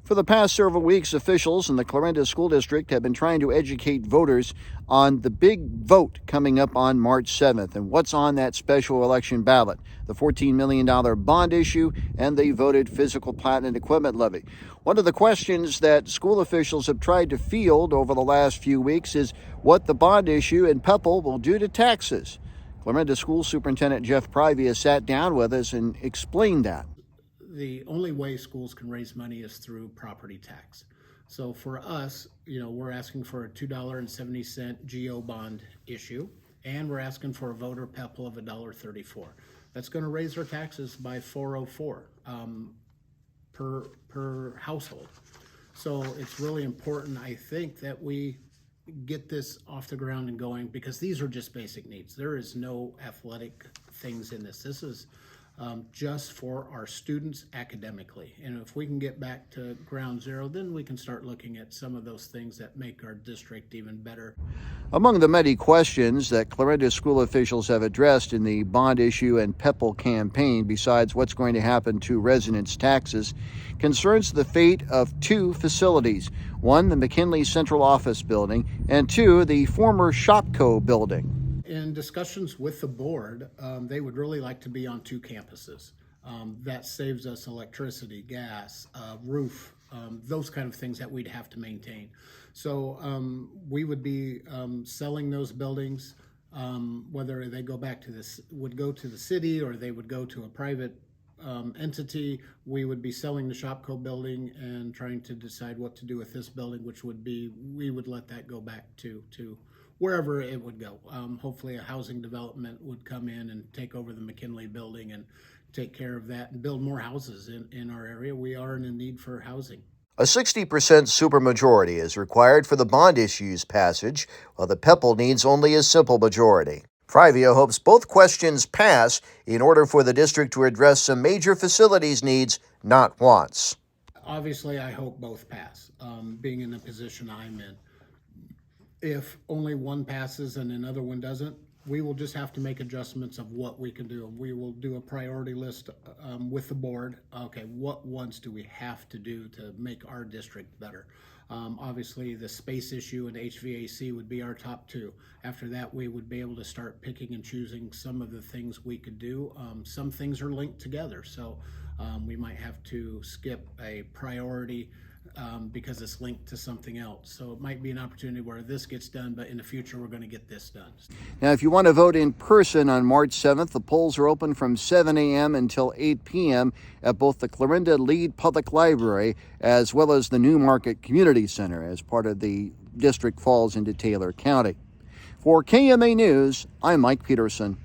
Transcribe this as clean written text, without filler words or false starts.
For the past several weeks, officials in the Clarinda School District have been trying to educate voters on the big vote coming up on March 7th and what's on that special election ballot, the $14 million bond issue and the voted physical plant and equipment levy. One of the questions that school officials have tried to field over the last few weeks is what the bond issue and PEPL will do to taxes. Clarinda School Superintendent Jeff Privia sat down with us and explained that. The only way schools can raise money is through property tax. So for us, we're asking for a $2.70 GO bond issue, and we're asking for a voter PEPL of $1.34. That's going to raise our taxes by $4.04 per household. So it's really important, I think, that we get this off the ground and going, because these are just basic needs. There is no athletic things in this. This is just for our students academically. And if we can get back to ground zero, then we can start looking at some of those things that make our district even better. Among the many questions that Clarinda school officials have addressed in the bond issue and PEPL campaign, besides what's going to happen to residents' taxes, concerns the fate of two facilities. One, the McKinley Central Office Building, and two, the former Shopco building. In discussions with the board, they would really like to be on two campuses. That saves us electricity, gas, roof, those kind of things that we'd have to maintain. So we would be selling those buildings, whether they go back to this, would go to the city or they would go to a private entity. We would be selling the Shopco building and trying to decide what to do with this building, which would be, we would let that go back to wherever it would go. Hopefully a housing development would come in and take over the McKinley building and take care of that and build more houses in our area. We are in a need for housing. A 60% supermajority is required for the bond issue's passage, while the PEPL needs only a simple majority. Privia hopes both questions pass in order for the district to address some major facilities needs, not wants. Obviously, I hope both pass, being in the position I'm in. If only one passes and another one doesn't, we will just have to make adjustments of what we can do. We will do a priority list with the board. Okay, what ones do we have to do to make our district better? Obviously, the space issue and HVAC would be our top two. After that, we would be able to start picking and choosing some of the things we could do. Some things are linked together, so we might have to skip a priority because it's linked to something else. So it might be an opportunity where this gets done, but in the future we're going to get this done. Now, if you want to vote in person on March 7th, the polls are open from 7 a.m. until 8 p.m. at both the Clarinda Lead Public Library as well as the New Market Community Center, as part of the district falls into Taylor County. For KMA News, I'm Mike Peterson.